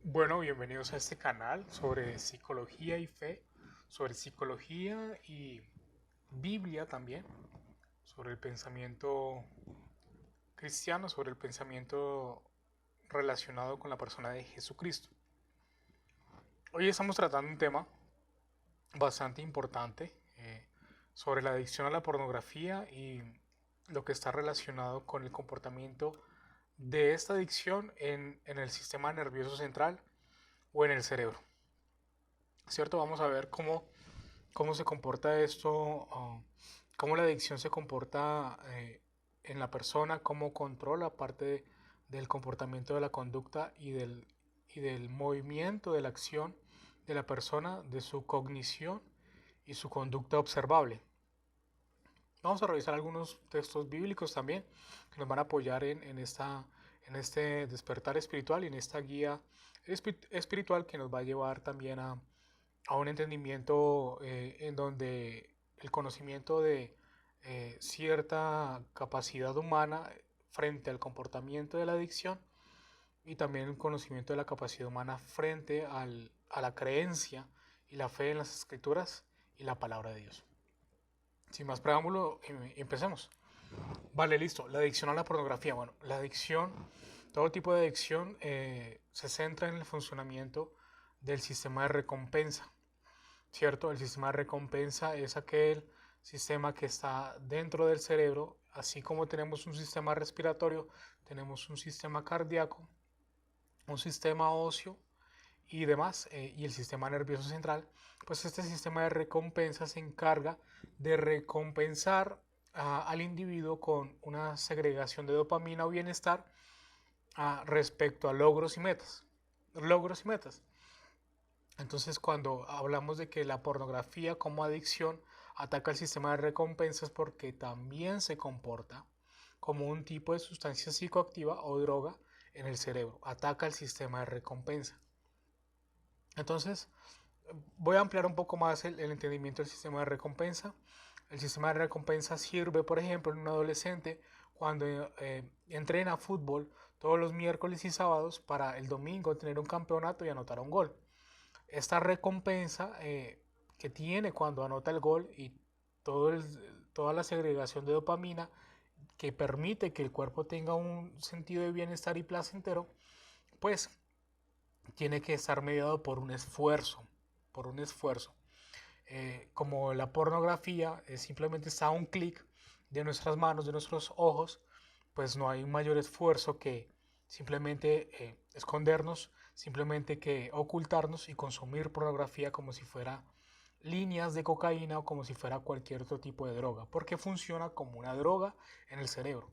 Bueno, bienvenidos a este canal sobre psicología y fe, sobre psicología y Biblia también, sobre el pensamiento cristiano, sobre el pensamiento relacionado con la persona de Jesucristo. Hoy estamos tratando un tema bastante importante sobre la adicción a la pornografía y lo que está relacionado con el comportamiento de esta adicción en el sistema nervioso central o en el cerebro. ¿Cierto? Vamos a ver cómo se comporta esto, cómo la adicción se comporta en la persona, cómo controla parte del comportamiento de la conducta y del movimiento de la acción de la persona, de su cognición y su conducta observable. Vamos a revisar algunos textos bíblicos también que nos van a apoyar en este despertar espiritual y en esta guía espiritual que nos va a llevar también a un entendimiento en donde el conocimiento de cierta capacidad humana frente al comportamiento de la adicción y también el conocimiento de la capacidad humana frente a la creencia y la fe en las escrituras y la palabra de Dios. Sin más preámbulo, empecemos. Vale, listo. La adicción a la pornografía. Bueno, la adicción, todo tipo de adicción se centra en el funcionamiento del sistema de recompensa. ¿Cierto? El sistema de recompensa es aquel sistema que está dentro del cerebro, así como tenemos un sistema respiratorio, tenemos un sistema cardíaco, un sistema óseo y demás, y el sistema nervioso central, pues este sistema de recompensa se encarga de recompensar al individuo con una segregación de dopamina o bienestar respecto a logros y metas. Logros y metas. Entonces, cuando hablamos de que la pornografía como adicción ataca el sistema de recompensas porque también se comporta como un tipo de sustancia psicoactiva o droga en el cerebro, ataca el sistema de recompensa. Entonces, voy a ampliar un poco más el entendimiento del sistema de recompensa. El sistema de recompensa sirve, por ejemplo, en un adolescente cuando entrena fútbol todos los miércoles y sábados para el domingo tener un campeonato y anotar un gol. Esta recompensa que tiene cuando anota el gol y todo el, toda la segregación de dopamina que permite que el cuerpo tenga un sentido de bienestar y placentero, pues tiene que estar mediado por un esfuerzo. Como la pornografía simplemente está a un clic de nuestras manos, de nuestros ojos, pues no hay un mayor esfuerzo que simplemente escondernos, simplemente que ocultarnos y consumir pornografía como si fuera líneas de cocaína o como si fuera cualquier otro tipo de droga, porque funciona como una droga en el cerebro.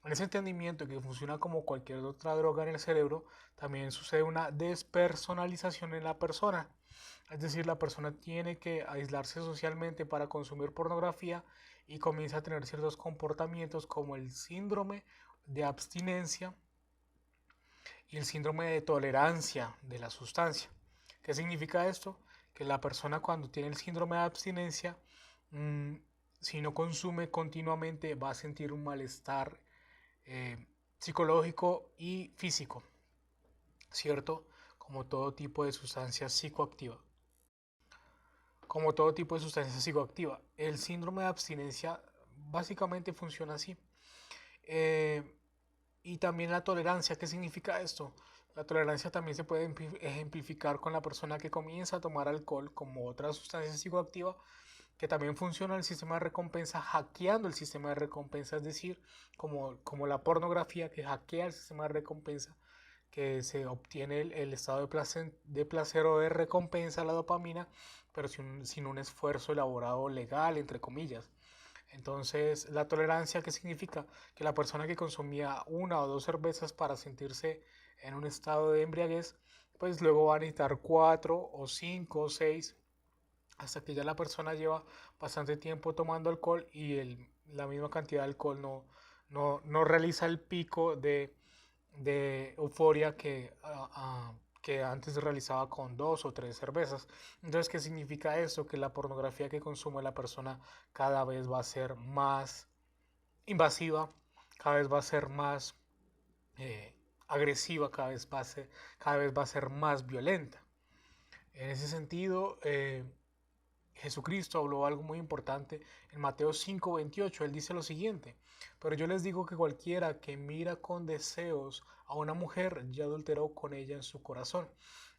En ese entendimiento que funciona como cualquier otra droga en el cerebro, también sucede una despersonalización en la persona. Es decir, la persona tiene que aislarse socialmente para consumir pornografía y comienza a tener ciertos comportamientos como el síndrome de abstinencia y el síndrome de tolerancia de la sustancia. ¿Qué significa esto? Que la persona cuando tiene el síndrome de abstinencia, mmm, si no consume continuamente va a sentir un malestar eh, psicológico y físico, ¿cierto? Como todo tipo de sustancia psicoactiva. Como todo tipo de sustancia psicoactiva. El síndrome de abstinencia básicamente funciona así. Eh, y también la tolerancia, ¿qué significa esto? La tolerancia también se puede ejemplificar con la persona que comienza a tomar alcohol como otra sustancia psicoactiva que también funciona el sistema de recompensa hackeando el sistema de recompensa, es decir, como la pornografía que hackea el sistema de recompensa, que se obtiene el estado de placer o de recompensa, la dopamina, pero sin un esfuerzo elaborado legal, entre comillas. Entonces, la tolerancia, ¿qué significa? Que la persona que consumía una o dos cervezas para sentirse en un estado de embriaguez, pues luego va a necesitar cuatro o cinco o seis hasta que ya la persona lleva bastante tiempo tomando alcohol y la misma cantidad de alcohol no realiza el pico de euforia que antes realizaba con dos o tres cervezas. Entonces, ¿qué significa eso? Que la pornografía que consume la persona cada vez va a ser más invasiva, cada vez va a ser más eh, agresiva, cada vez va a ser más violenta. En ese sentido, Jesucristo habló algo muy importante en Mateo 5:28. Él dice lo siguiente: pero yo les digo que cualquiera que mira con deseos a una mujer ya adulteró con ella en su corazón.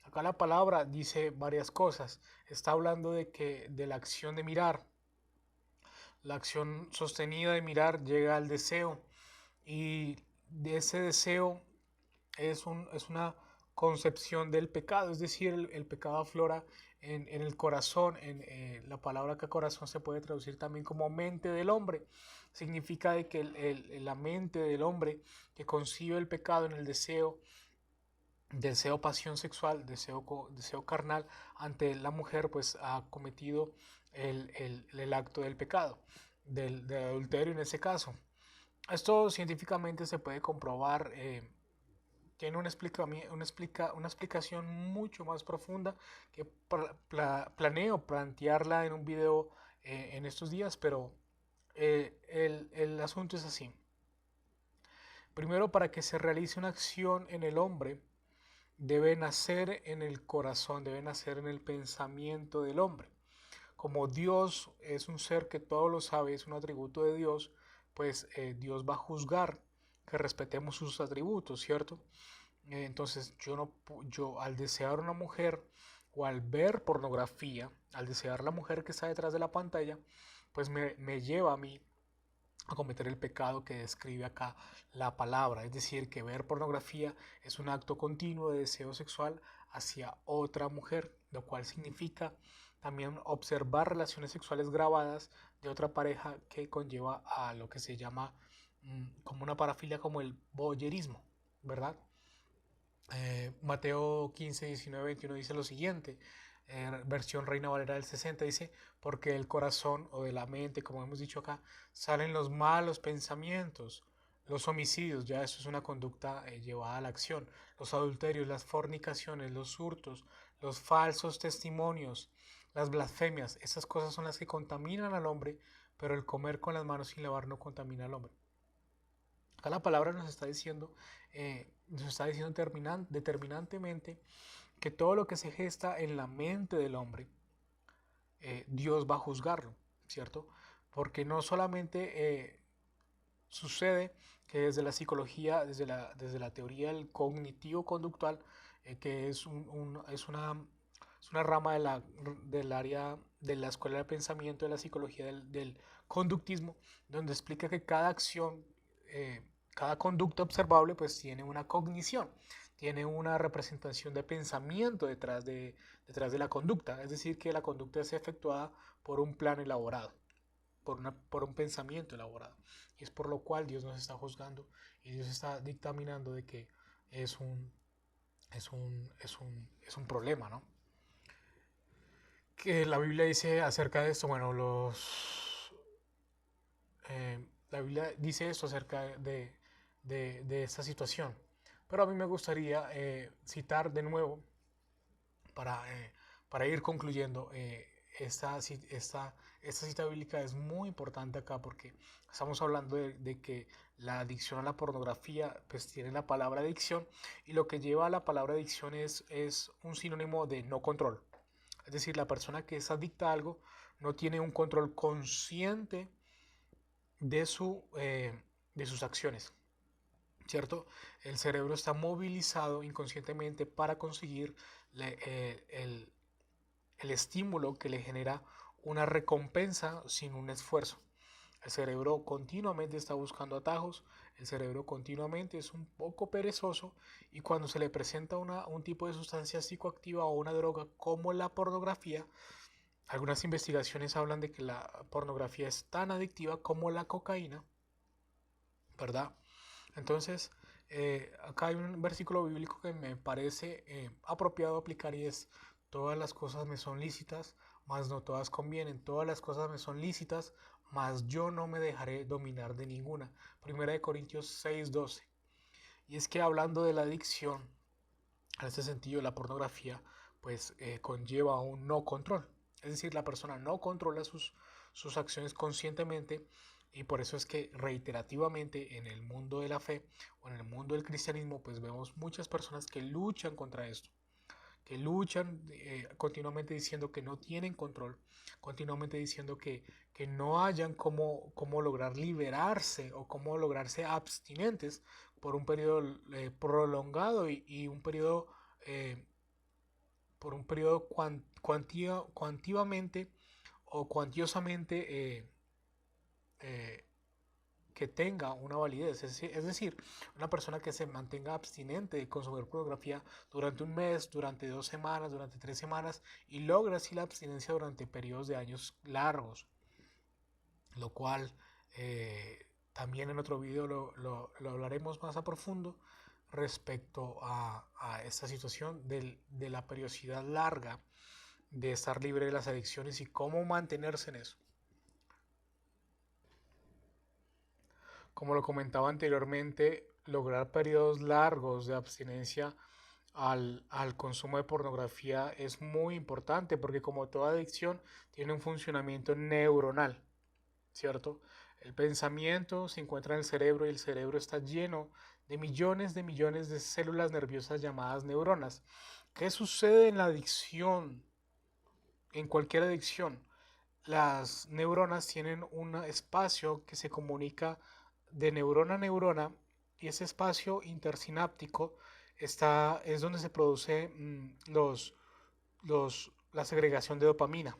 Acá la palabra dice varias cosas. Está hablando de la acción de mirar. La acción sostenida de mirar llega al deseo, y de ese deseo es una concepción del pecado, es decir, el pecado aflora en el corazón. La palabra que corazón se puede traducir también como mente del hombre. Significa de que la mente del hombre que concibe el pecado en el deseo pasión sexual, deseo carnal ante la mujer, pues ha cometido el acto del pecado, del adulterio en ese caso. Esto científicamente se puede comprobar. Tiene una explicación mucho más profunda que planeo plantearla en un video en estos días, pero el asunto es así. Primero, para que se realice una acción en el hombre, debe nacer en el corazón, debe nacer en el pensamiento del hombre. Como Dios es un ser que todo lo sabe, es un atributo de Dios, pues Dios va a juzgar que respetemos sus atributos, ¿cierto? Entonces yo al desear una mujer o al ver pornografía, al desear la mujer que está detrás de la pantalla, pues me lleva a mí a cometer el pecado que describe acá la palabra. Es decir, que ver pornografía es un acto continuo de deseo sexual hacia otra mujer, lo cual significa también observar relaciones sexuales grabadas de otra pareja, que conlleva a lo que se llama como una parafilia, como el voyerismo, ¿verdad? Mateo 15, 19, 21 dice lo siguiente, versión Reina Valera del 60, dice: porque del corazón o de la mente, como hemos dicho acá, salen los malos pensamientos, los homicidios, ya eso es una conducta llevada a la acción, los adulterios, las fornicaciones, los hurtos, los falsos testimonios, las blasfemias. Esas cosas son las que contaminan al hombre, pero el comer con las manos sin lavar no contamina al hombre. Acá la palabra nos está diciendo determinantemente que todo lo que se gesta en la mente del hombre, Dios va a juzgarlo, ¿cierto? Porque no solamente sucede que desde la psicología, desde la teoría del cognitivo-conductual, que es una rama del área de la escuela de pensamiento de la psicología del conductismo, donde explica que cada acción, cada conducta observable, pues tiene una cognición, tiene una representación de pensamiento detrás de la conducta, es decir, que la conducta es efectuada por un plan elaborado, por un pensamiento elaborado. Y es por lo cual Dios nos está juzgando y Dios está dictaminando de que es un problema, ¿no? Que la Biblia dice acerca de esto, bueno, la Biblia dice esto acerca de esta situación. Pero a mí me gustaría citar de nuevo para, eh, para ir concluyendo. Esta cita bíblica es muy importante acá, porque estamos hablando de que la adicción a la pornografía pues tiene la palabra adicción, y lo que lleva a la palabra adicción es un sinónimo de no control. Es decir, la persona que es adicta a algo no tiene un control consciente de, de sus acciones, ¿cierto? El cerebro está movilizado inconscientemente para conseguir el estímulo que le genera una recompensa sin un esfuerzo. El cerebro continuamente está buscando atajos, el cerebro continuamente es un poco perezoso, y cuando se le presenta un tipo de sustancia psicoactiva o una droga como la pornografía, algunas investigaciones hablan de que la pornografía es tan adictiva como la cocaína, ¿verdad? Entonces, acá hay un versículo bíblico que me parece apropiado aplicar, y es: todas las cosas me son lícitas, mas no todas convienen. Todas las cosas me son lícitas, mas yo no me dejaré dominar de ninguna. Primera de Corintios 6:12. Y es que, hablando de la adicción, en este sentido, la pornografía pues conlleva un no control. Es decir, la persona no controla sus acciones conscientemente, Y por eso es que reiterativamente en el mundo de la fe o en el mundo del cristianismo, pues vemos muchas personas que luchan contra esto, que luchan continuamente diciendo que no tienen control, continuamente diciendo que no hayan cómo lograr liberarse o cómo lograrse abstinentes por un periodo prolongado y un periodo, eh, por un periodo cuantivamente o cuantiosamente eh, que tenga una validez, es decir, una persona que se mantenga abstinente de consumir pornografía durante un mes, durante 2 semanas, durante 3 semanas y logra así la abstinencia durante periodos de años largos, lo cual también en otro video lo hablaremos más a profundo respecto a esta situación de la periodicidad larga de estar libre de las adicciones y cómo mantenerse en eso. Como lo comentaba anteriormente, lograr periodos largos de abstinencia al consumo de pornografía es muy importante porque como toda adicción tiene un funcionamiento neuronal, ¿cierto? El pensamiento se encuentra en el cerebro y el cerebro está lleno de millones de células nerviosas llamadas neuronas. ¿Qué sucede en la adicción? En cualquier adicción, las neuronas tienen un espacio que se comunica de neurona a neurona y ese espacio intersináptico es donde se produce la segregación de dopamina.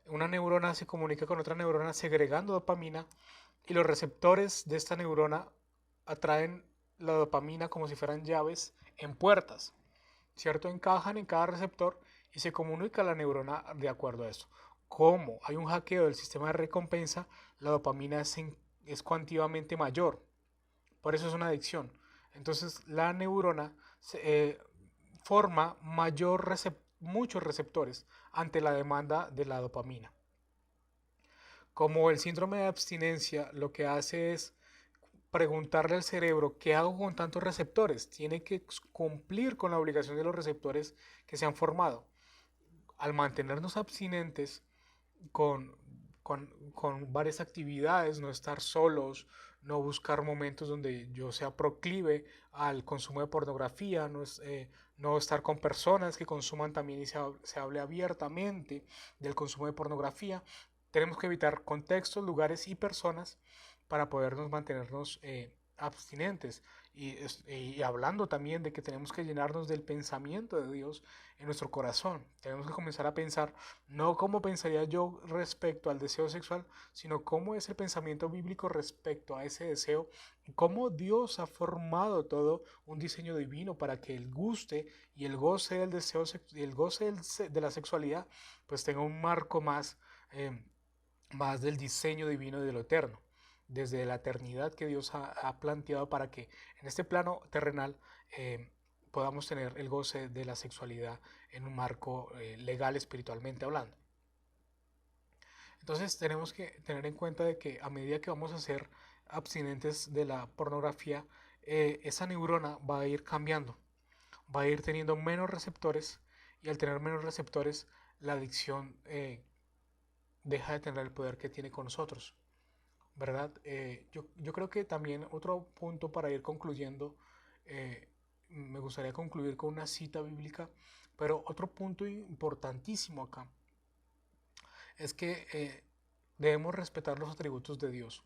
Una neurona se comunica con otra neurona segregando dopamina y los receptores de esta neurona atraen la dopamina como si fueran llaves en puertas, ¿cierto? Encajan en cada receptor y se comunica la neurona de acuerdo a esto. Como hay un hackeo del sistema de recompensa, la dopamina es cuantitativamente mayor. Por eso es una adicción. Entonces la neurona forma muchos receptores ante la demanda de la dopamina. Como el síndrome de abstinencia lo que hace es preguntarle al cerebro qué hago con tantos receptores. Tiene que cumplir con la obligación de los receptores que se han formado. Al mantenernos abstinentes con, con varias actividades, no estar solos, no buscar momentos donde yo sea proclive al consumo de pornografía, no estar con personas que consuman también y se hable abiertamente del consumo de pornografía. Tenemos que evitar contextos, lugares y personas para podernos mantenernos abstinentes y hablando también de que tenemos que llenarnos del pensamiento de Dios en nuestro corazón. Tenemos que comenzar a pensar no cómo pensaría yo respecto al deseo sexual, sino cómo es el pensamiento bíblico respecto a ese deseo, cómo Dios ha formado todo un diseño divino para que el guste y el goce del deseo y el goce de la sexualidad pues tenga un marco más del diseño divino de lo eterno, desde la eternidad que Dios ha planteado para que en este plano terrenal podamos tener el goce de la sexualidad en un marco legal espiritualmente hablando. Entonces tenemos que tener en cuenta de que a medida que vamos a ser abstinentes de la pornografía, esa neurona va a ir cambiando, va a ir teniendo menos receptores y al tener menos receptores la adicción deja de tener el poder que tiene con nosotros, ¿verdad? Yo creo que también otro punto para ir concluyendo, eh, me gustaría concluir con una cita bíblica, pero otro punto importantísimo acá es que debemos respetar los atributos de Dios.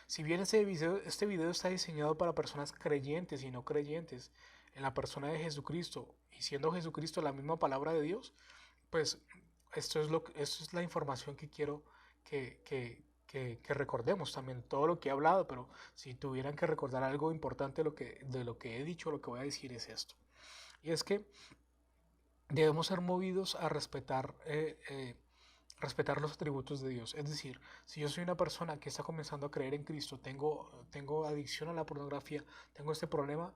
Si bien este video está diseñado para personas creyentes y no creyentes en la persona de Jesucristo, y siendo Jesucristo la misma palabra de Dios, pues esto es la información que quiero que recordemos también todo lo que he hablado, pero si tuvieran que recordar algo importante de lo que he dicho, lo que voy a decir es esto. Y es que debemos ser movidos a respetar los atributos de Dios. Es decir, si yo soy una persona que está comenzando a creer en Cristo, tengo adicción a la pornografía, tengo este problema,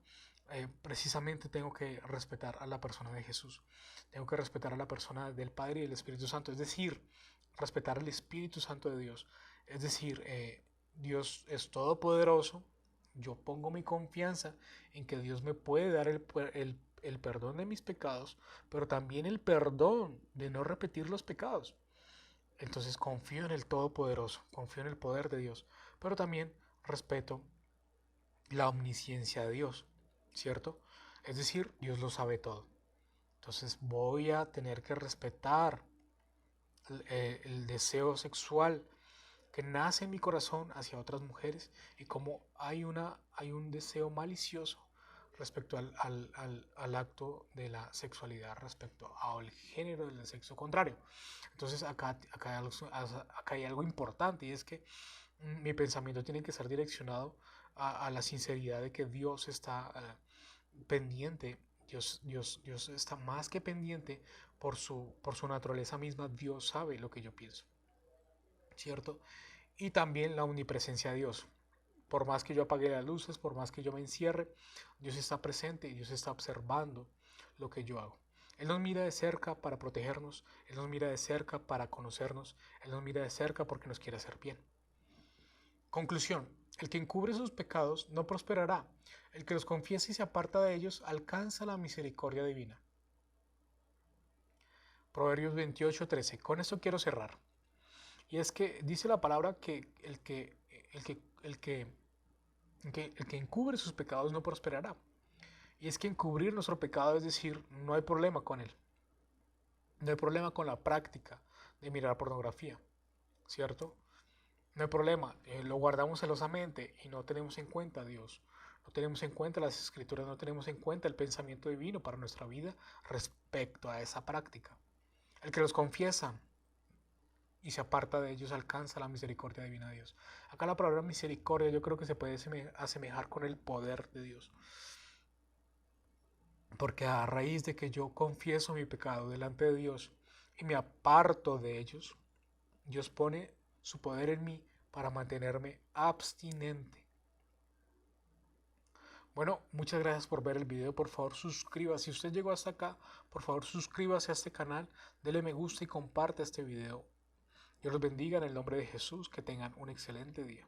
precisamente tengo que respetar a la persona de Jesús. Tengo que respetar a la persona del Padre y del Espíritu Santo. Es decir, respetar al Espíritu Santo de Dios. Es decir, Dios es todopoderoso. Yo pongo mi confianza en que Dios me puede dar el perdón de mis pecados, pero también el perdón de no repetir los pecados. Entonces confío en el Todopoderoso, confío en el poder de Dios, pero también respeto la omnisciencia de Dios, ¿cierto? Es decir, Dios lo sabe todo. Entonces voy a tener que respetar el deseo sexual que nace en mi corazón hacia otras mujeres y como hay un deseo malicioso respecto al acto de la sexualidad, respecto al género del sexo contrario. Entonces acá hay algo importante y es que mi pensamiento tiene que ser direccionado a la sinceridad de que Dios está pendiente. Dios está más que pendiente por su naturaleza misma. Dios sabe lo que yo pienso, ¿cierto? Y también la omnipresencia de Dios. Por más que yo apague las luces, por más que yo me encierre, Dios está presente y Dios está observando lo que yo hago. Él nos mira de cerca para protegernos, Él nos mira de cerca para conocernos, Él nos mira de cerca porque nos quiere hacer bien. Conclusión. El que encubre sus pecados no prosperará. El que los confiesa y se aparta de ellos alcanza la misericordia divina. Proverbios 28:13. Con esto quiero cerrar. Y es que dice la palabra que el que encubre sus pecados no prosperará. Y es que encubrir nuestro pecado es decir, no hay problema con él. No hay problema con la práctica de mirar pornografía, ¿cierto? No hay problema, lo guardamos celosamente y no tenemos en cuenta a Dios. No tenemos en cuenta las escrituras, no tenemos en cuenta el pensamiento divino para nuestra vida respecto a esa práctica. El que los confiesa y se aparta de ellos alcanza la misericordia divina de Dios. Acá la palabra misericordia yo creo que se puede asemejar con el poder de Dios. Porque a raíz de que yo confieso mi pecado delante de Dios y me aparto de ellos, Dios pone su poder en mí para mantenerme abstinente. Bueno, muchas gracias por ver el video. Por favor, suscríbase. Si usted llegó hasta acá, por favor, suscríbase a este canal, dele me gusta y comparte este video. Dios los bendiga en el nombre de Jesús. Que tengan un excelente día.